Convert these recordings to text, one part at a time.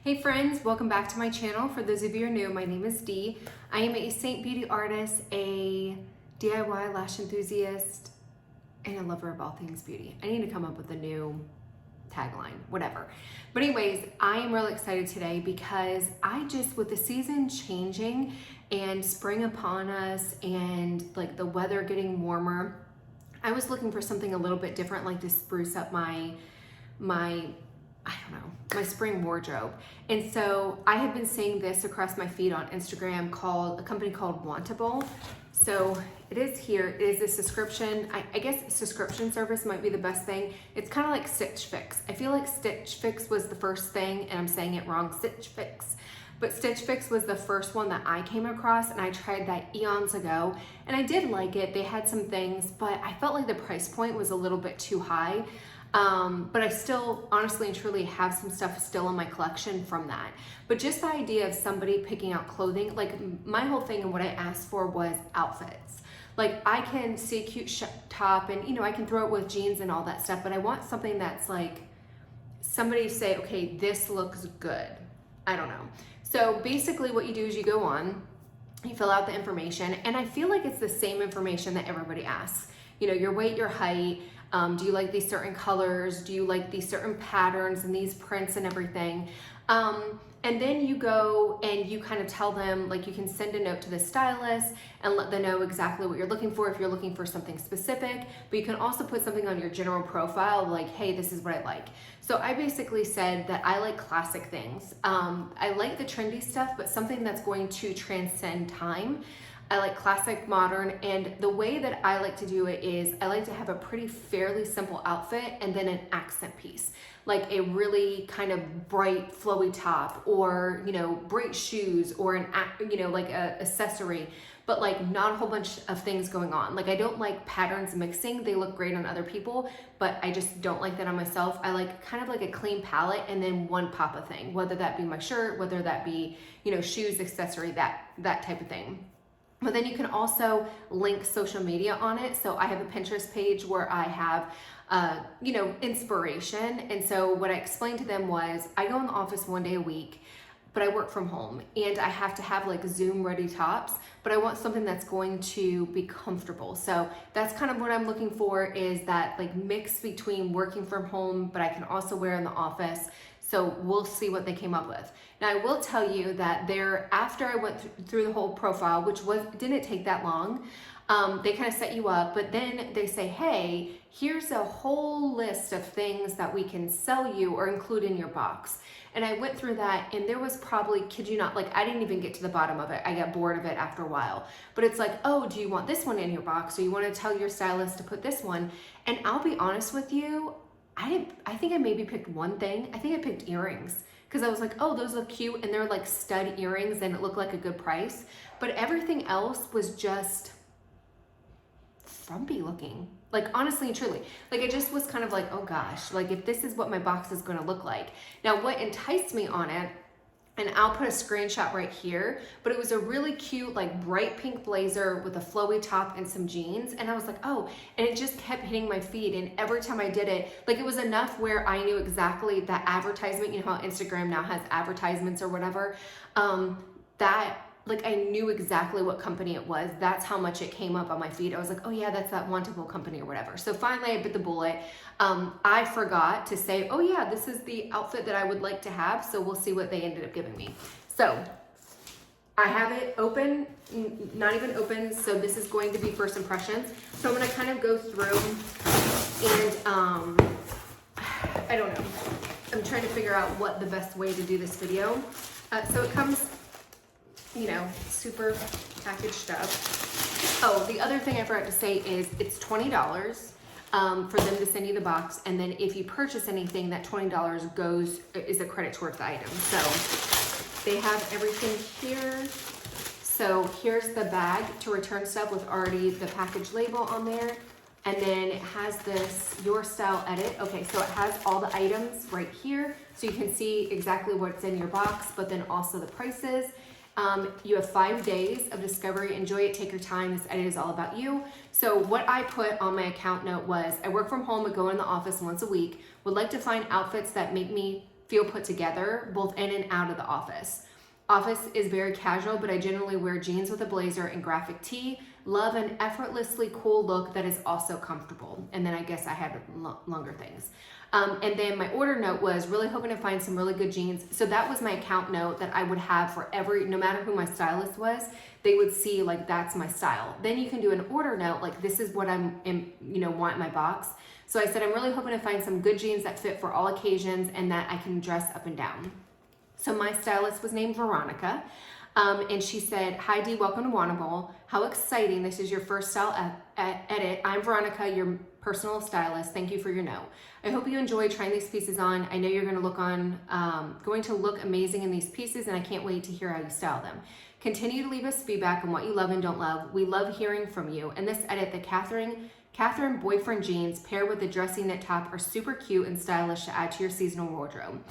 Hey friends, welcome back to my channel. For those of you who are new, my name is Dee. I am a Saint Beauty artist, a DIY lash enthusiast, and a lover of all things beauty. I need to come up with a new tagline, whatever. But anyways, I am really excited today because with the season changing and spring upon us and like the weather getting warmer, I was looking for something a little bit different, like to spruce up my spring wardrobe. And so I have been seeing this across my feed on Instagram called a company called Wantable. So it is here. It is a subscription. I guess subscription service might be the best thing. It's kind of like Stitch Fix. I feel like Stitch Fix was the first thing, and I'm saying it wrong, Stitch Fix. But Stitch Fix was the first one that I came across, and I tried that eons ago, and I did like it. They had some things, but I felt like the price point was a little bit too high. But I still, honestly and truly, have some stuff still in my collection from that. But just the idea of somebody picking out clothing, like my whole thing and what I asked for was outfits. Like I can see a cute top and, I can throw it with jeans and all that stuff, but I want something that's like, somebody say, okay, this looks good. I don't know. So basically what you do is you go on, you fill out the information, and I feel like it's the same information that everybody asks. Your weight, your height, do you like these certain colors? Do you like these certain patterns and these prints and everything? And then you go and you kind of tell them, like you can send a note to the stylist and let them know exactly what you're looking for if you're looking for something specific, but you can also put something on your general profile like, hey, this is what I like. So I basically said that I like classic things. I like the trendy stuff, but something that's going to transcend time. I like classic, modern, and the way that I like to do it is I like to have a pretty fairly simple outfit and then an accent piece, like a really kind of bright flowy top or, bright shoes or like a accessory, but like not a whole bunch of things going on. Like I don't like patterns mixing. They look great on other people, but I just don't like that on myself. I like kind of like a clean palette and then one pop of thing, whether that be my shirt, whether that be, shoes, accessory, that type of thing. But then you can also link social media on it. So I have a Pinterest page where I have, inspiration. And so what I explained to them was I go in the office one day a week, but I work from home and I have to have like Zoom ready tops, but I want something that's going to be comfortable. So that's kind of what I'm looking for, is that like mix between working from home, but I can also wear in the office. So we'll see what they came up with. Now I will tell you that after I went through the whole profile, which didn't take that long, they kind of set you up, but then they say, hey, here's a whole list of things that we can sell you or include in your box. And I went through that, and there was probably, kid you not, like I didn't even get to the bottom of it. I got bored of it after a while. But it's like, oh, do you want this one in your box? Or you want to tell your stylist to put this one? And I'll be honest with you, I think I maybe picked one thing. I think I picked earrings because I was like, oh, those look cute, and they're like stud earrings and it looked like a good price. But everything else was just frumpy looking. Like honestly and truly, like it just was kind of like, oh gosh, like if this is what my box is going to look like. Now what enticed me on it, and I'll put a screenshot right here, but it was a really cute, like bright pink blazer with a flowy top and some jeans. And I was like, oh, and it just kept hitting my feed. And every time I did it, like it was enough where I knew exactly that advertisement, how Instagram now has advertisements or whatever, like I knew exactly what company it was. That's how much it came up on my feed. I was like, oh yeah, that's that Wantable company or whatever. So finally I bit the bullet. I forgot to say, oh yeah, this is the outfit that I would like to have. So we'll see what they ended up giving me. So I have it open, not even open. So this is going to be first impressions. So I'm going to kind of go through and I don't know. I'm trying to figure out what the best way to do this video. So it comes, super packaged stuff. Oh, the other thing I forgot to say is it's $20 for them to send you the box, and then if you purchase anything, that $20 is a credit towards the item. So they have everything here. So here's the bag to return stuff with already the package label on there. And then it has this Your Style Edit. Okay, so it has all the items right here. So you can see exactly what's in your box, but then also the prices. You have 5 days of discovery. Enjoy it, take your time. This edit is all about you. So what I put on my account note was, I work from home but go in the office once a week. Would like to find outfits that make me feel put together both in and out of the office. Office is very casual, but I generally wear jeans with a blazer and graphic tee. Love an effortlessly cool look that is also comfortable. And then I guess I had longer things. And then my order note was really hoping to find some really good jeans. So that was my account note that I would have for no matter who my stylist was, they would see like, that's my style. Then you can do an order note, like this is what want in my box. So I said, I'm really hoping to find some good jeans that fit for all occasions and that I can dress up and down. So my stylist was named Veronica. And she said, hi Dee, welcome to Wantable. How exciting, this is your first style edit. I'm Veronica, your personal stylist. Thank you for your note. I hope you enjoy trying these pieces on. I know you're going to look amazing in these pieces, and I can't wait to hear how you style them. Continue to leave us feedback on what you love and don't love. We love hearing from you. And this edit, the Catherine boyfriend jeans paired with the dressy knit top are super cute and stylish to add to your seasonal wardrobe.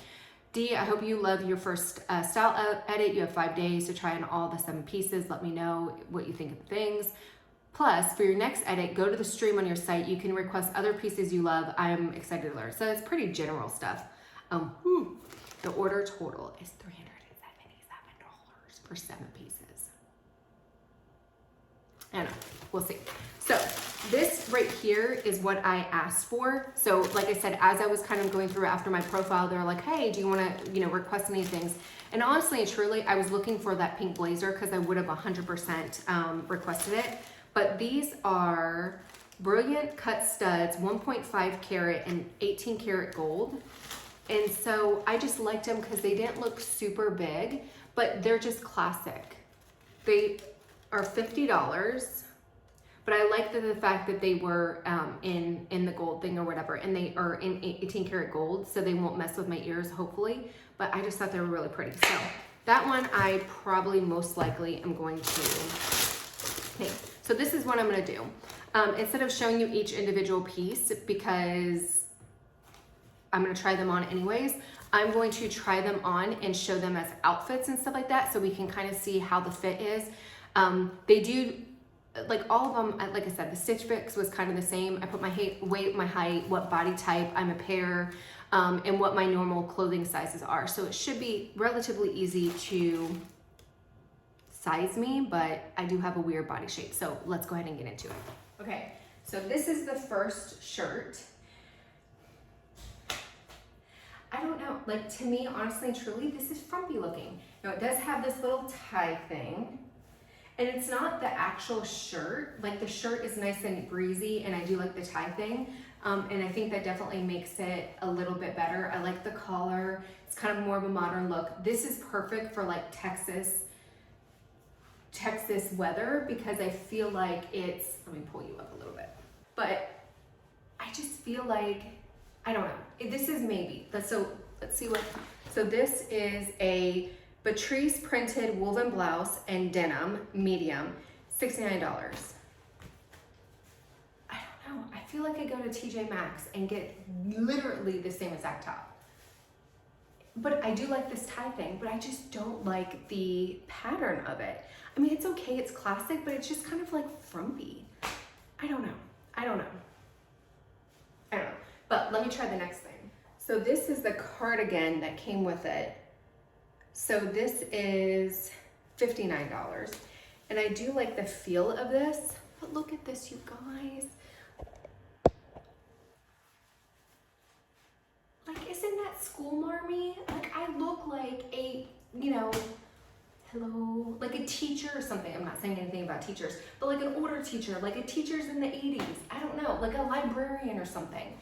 Dee, I hope you love your first style edit. You have 5 days to try on all the 7 pieces. Let me know what you think of the things. Plus, for your next edit, go to the stream on your site. You can request other pieces you love. I'm excited to learn. So it's pretty general stuff. The order total is $377 for 7 pieces. I don't know. We'll see. So this right here is what I asked for. So like I said, as I was kind of going through after my profile, they're like, hey, do you want to, request any things? And honestly and truly, I was looking for that pink blazer because I would have 100% requested it. But these are brilliant cut studs, 1.5 carat and 18 karat gold. And so I just liked them because they didn't look super big, but they're just classic. They are $50. But I like the fact that they were in the gold thing or whatever, and they are in 18 karat gold, so they won't mess with my ears, hopefully. But I just thought they were really pretty. So that one I probably most likely am going to make. So this is what I'm going to do. Instead of showing you each individual piece, because I'm going to try them on anyways, I'm going to try them on and show them as outfits and stuff like that, so we can kind of see how the fit is. They do, like all of them, like I said, the Stitch Fix was kind of the same. I put my weight, my height, what body type, I'm a Pear, and what my normal clothing sizes are. So it should be relatively easy to size me, but I do have a weird body shape. So let's go ahead and get into it. Okay, so this is the first shirt. I don't know, like to me, honestly and truly, this is frumpy looking. Now it does have this little tie thing. And it's not the actual shirt. Like the shirt is nice and breezy, and I do like the tie thing. And I think that definitely makes it a little bit better. I like the collar. It's kind of more of a modern look. This is perfect for like Texas weather, because I feel like it's, let me pull you up a little bit. But I just feel like, I don't know. This is maybe, so let's see what, so this is a Patrice printed woven blouse and denim, medium, $69. I don't know, I feel like I go to TJ Maxx and get literally the same exact top. But I do like this tie thing, but I just don't like the pattern of it. I mean, it's okay, it's classic, but it's just kind of like frumpy. I don't know. But let me try the next thing. So this is the cardigan that came with it. So this is $59. And I do like the feel of this, but look at this, you guys. Like, isn't that school marmy? Like, I look like a, hello, like a teacher or something. I'm not saying anything about teachers, but like an older teacher, like a teacher's in the 80s. I don't know, like a librarian or something.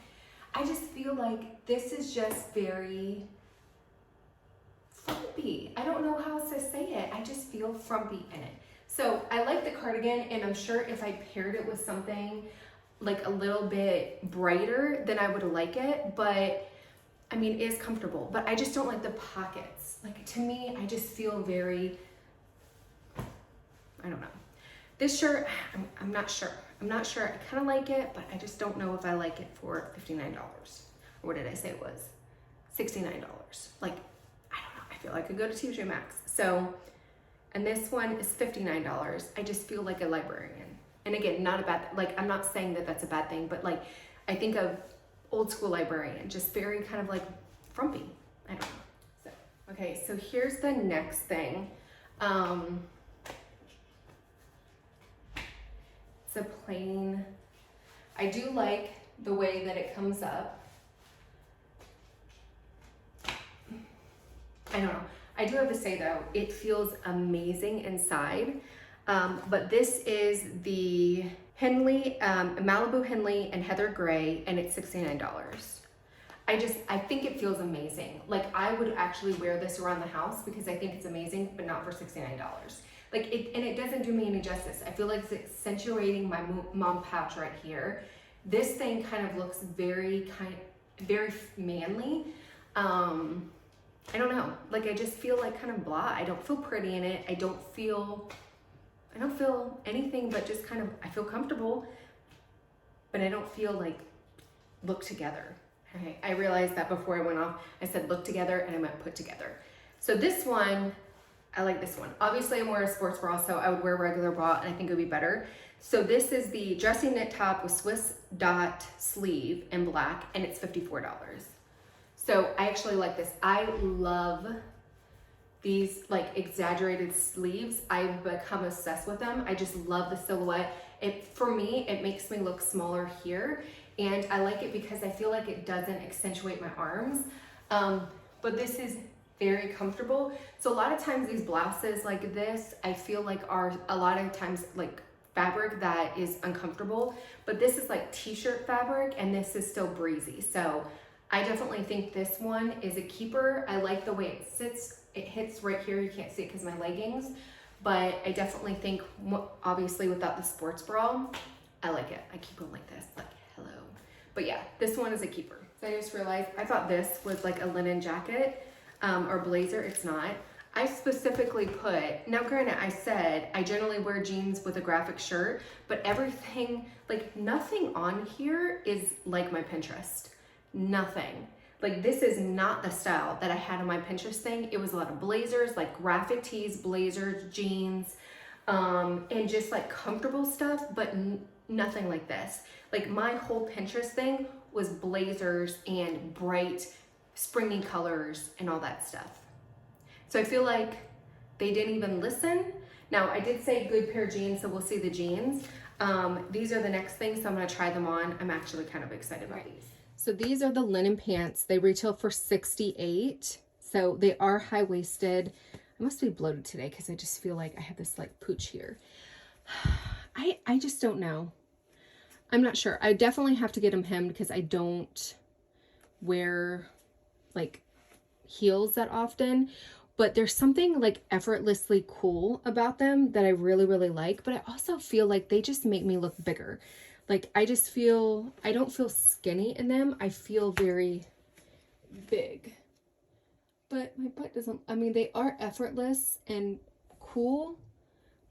I just feel like this is just very frumpy. I don't know how else to say it. I just feel frumpy in it. So I like the cardigan, and I'm sure if I paired it with something like a little bit brighter, then I would like it. But I mean, it is comfortable, but I just don't like the pockets. Like, to me, I just feel very, I don't know. This shirt, I'm not sure. I kind of like it, but I just don't know if I like it for $59. Or what did I say it was? $69. Like, I don't know. I feel like I could go to TJ Maxx. So, and this one is $59. I just feel like a librarian. And again, not a bad, like, I'm not saying that that's a bad thing, but like, I think of old school librarian, just very kind of like frumpy. I don't know. Okay, so here's the next thing. It's a plain, I do like the way that it comes up. I don't know. I do have to say though, it feels amazing inside. But this is the Henley, Malibu Henley and Heather Gray, and it's $69. I think it feels amazing. Like I would actually wear this around the house because I think it's amazing, but not for $69. Like and it doesn't do me any justice. I feel like it's accentuating my mom pouch right here. This thing kind of looks very manly. I don't know. Like I just feel like kind of blah. I don't feel pretty in it. I don't feel anything but just kind of, I feel comfortable, but I don't feel like look together. Okay, I realized that before I went off, I said look together and I meant put together. So this one, I like this one. Obviously I'm wearing a sports bra, so I would wear a regular bra and I think it would be better. So this is the dressy knit top with Swiss dot sleeve in black, and it's $54. So I actually like this. I love these like exaggerated sleeves. I've become obsessed with them. I just love the silhouette. For me, it makes me look smaller here, and I like it because I feel like it doesn't accentuate my arms. But this is very comfortable. So a lot of times these blouses like this, I feel like are a lot of times like fabric that is uncomfortable, but this is like t-shirt fabric and this is still breezy. So I definitely think this one is a keeper. I like the way it sits. It hits right here. You can't see it because my leggings, but I definitely think, obviously without the sports bra, I like it. I keep them like this, like hello. But yeah, this one is a keeper. So I just realized, I thought this was like a linen jacket or blazer. It's not. I specifically put, now granted I said I generally wear jeans with a graphic shirt, but everything, like nothing on here is like my Pinterest. Nothing. Like this is not the style that I had on my Pinterest thing. It was a lot of blazers, like graphic tees, blazers, jeans, and just like comfortable stuff, but nothing like this. Like my whole Pinterest thing was blazers and bright springy colors and all that stuff. So I feel like they didn't even listen. Now I did say good pair of jeans, so we'll see the jeans. These are the next thing, so I'm gonna try them on. I'm actually kind of excited about these. So these are the linen pants. They retail for $68. So they are high-waisted. I must be bloated today because I just feel like I have this like pooch here. I just don't know. I'm not sure. I definitely have to get them hemmed because I don't wear like heels that often. But there's something like effortlessly cool about them that I really, really like. But I also feel like they just make me look bigger. Like I just feel, I don't feel skinny in them. I feel very big. But my butt doesn't, I mean, they are effortless and cool,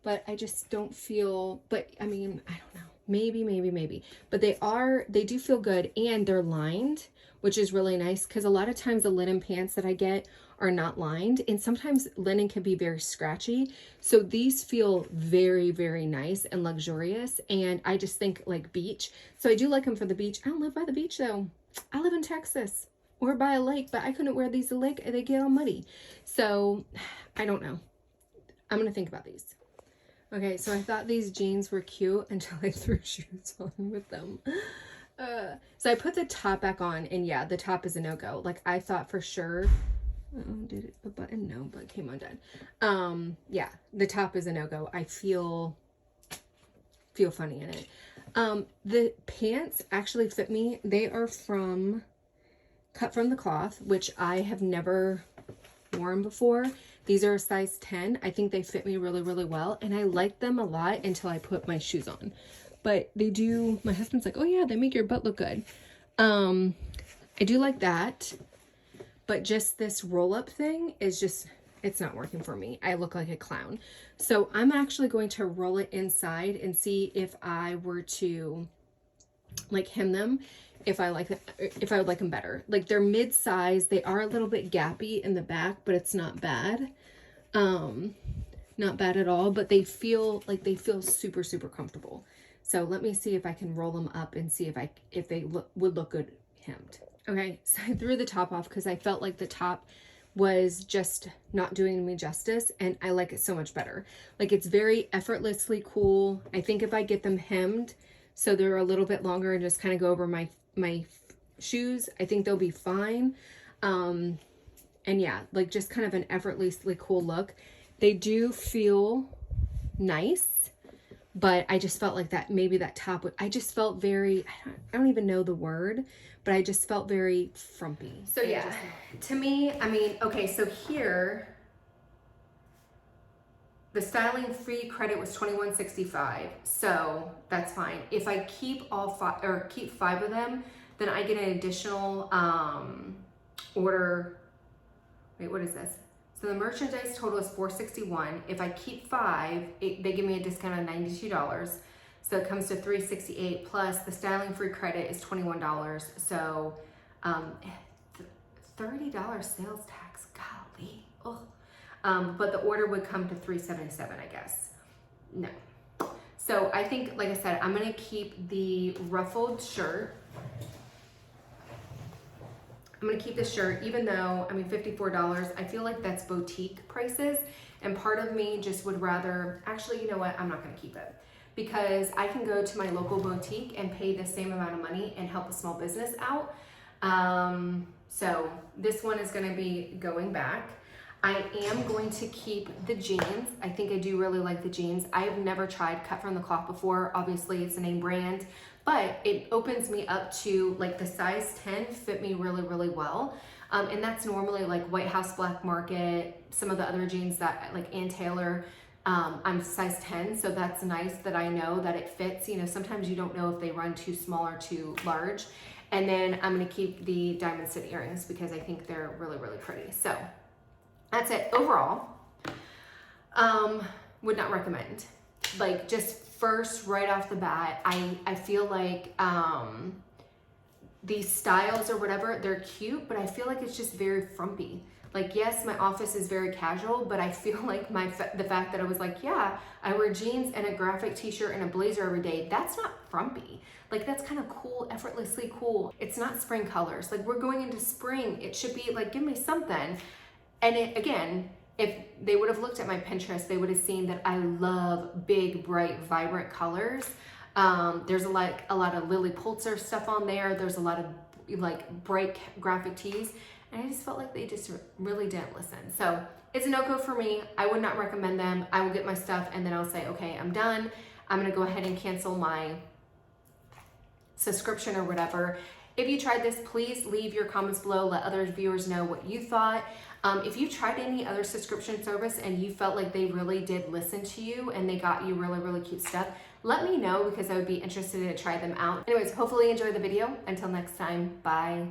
but I just don't feel, but I mean, I don't know. Maybe. But they do feel good, and they're lined, which is really nice because a lot of times the linen pants that I get are not lined, and sometimes linen can be very scratchy. So these feel very, very nice and luxurious, and I just think like beach. So I do like them for the beach. I don't live by the beach though. I live in Texas or by a lake, but I couldn't wear these at the lake. They get all muddy. So I don't know. I'm gonna think about these. Okay, so I thought these jeans were cute until I threw shoes on with them. So I put the top back on, and yeah, the top is a no-go. Like I thought for sure. Did it a button? No, but it came undone. Yeah, the top is a no-go. I feel funny in it. The pants actually fit me. They are cut from the cloth, which I have never worn before. These are a size 10. I think they fit me really, really well, and I like them a lot until I put my shoes on. But they do, my husband's like, oh yeah, they make your butt look good. I do like that, but just this roll-up thing is just, it's not working for me. I look like a clown. So I'm actually going to roll it inside and see if I were to like hem them, if I would like them better. Like they're mid-size. They are a little bit gappy in the back, but it's not bad. Not bad at all, but they feel super, super comfortable. So let me see if I can roll them up and see if they would look good hemmed. Okay, so I threw the top off because I felt like the top was just not doing me justice, and I like it so much better. Like, it's very effortlessly cool. I think if I get them hemmed so they're a little bit longer and just kind of go over my shoes, I think they'll be fine. And yeah, like just kind of an effortlessly cool look. They do feel nice, but I just felt like that maybe that top I just felt very, I don't even know the word, but I just felt very frumpy. So yeah, to me, I mean, okay, so here the styling free credit was $21.65, so that's fine. If I keep all five, or keep 5 of them, then I get an additional order. Wait, what is this? So the merchandise total is $461. If I keep 5, they give me a discount of $92. So it comes to $368, plus the styling free credit is $21. So $30 sales tax, golly. Ugh. But the order would come to $377, I guess. No. So I think, like I said, I'm gonna keep the ruffled shirt. I'm gonna keep this shirt, even though, I mean, $54, I feel like that's boutique prices. And part of me just would rather, actually, you know what? I'm not gonna keep it, because I can go to my local boutique and pay the same amount of money and help a small business out. So this one is gonna be going back. I am going to keep the jeans. I think I do really like the jeans. I've never tried cut from the cloth before. Obviously it's a name brand, but it opens me up to, like, the size 10 fit me really, really well. And that's normally like White House Black Market, some of the other jeans that like Ann Taylor, I'm size 10. So that's nice that I know that it fits. You know, sometimes you don't know if they run too small or too large. And then I'm gonna keep the diamond stud earrings because I think they're really, really pretty. So that's it. Overall, would not recommend. Like, just first, right off the bat, I feel like these styles or whatever, they're cute, but I feel like it's just very frumpy. Like, yes, my office is very casual, but I feel like the fact that I was like, yeah, I wear jeans and a graphic t-shirt and a blazer every day, that's not frumpy. Like, that's kind of cool, effortlessly cool. It's not spring colors. Like, we're going into spring. It should be like, give me something. And again, if they would have looked at my Pinterest, they would have seen that I love big, bright, vibrant colors. There's a lot of Lily Pulitzer stuff on there. There's a lot of like bright graphic tees. And I just felt like they just really didn't listen. So it's a no-go for me. I would not recommend them. I will get my stuff and then I'll say, okay, I'm done. I'm gonna go ahead and cancel my subscription or whatever. If you tried this, please leave your comments below. Let other viewers know what you thought. If you tried any other subscription service and you felt like they really did listen to you and they got you really, really cute stuff, let me know, because I would be interested to try them out. Anyways, hopefully you enjoyed the video. Until next time, bye.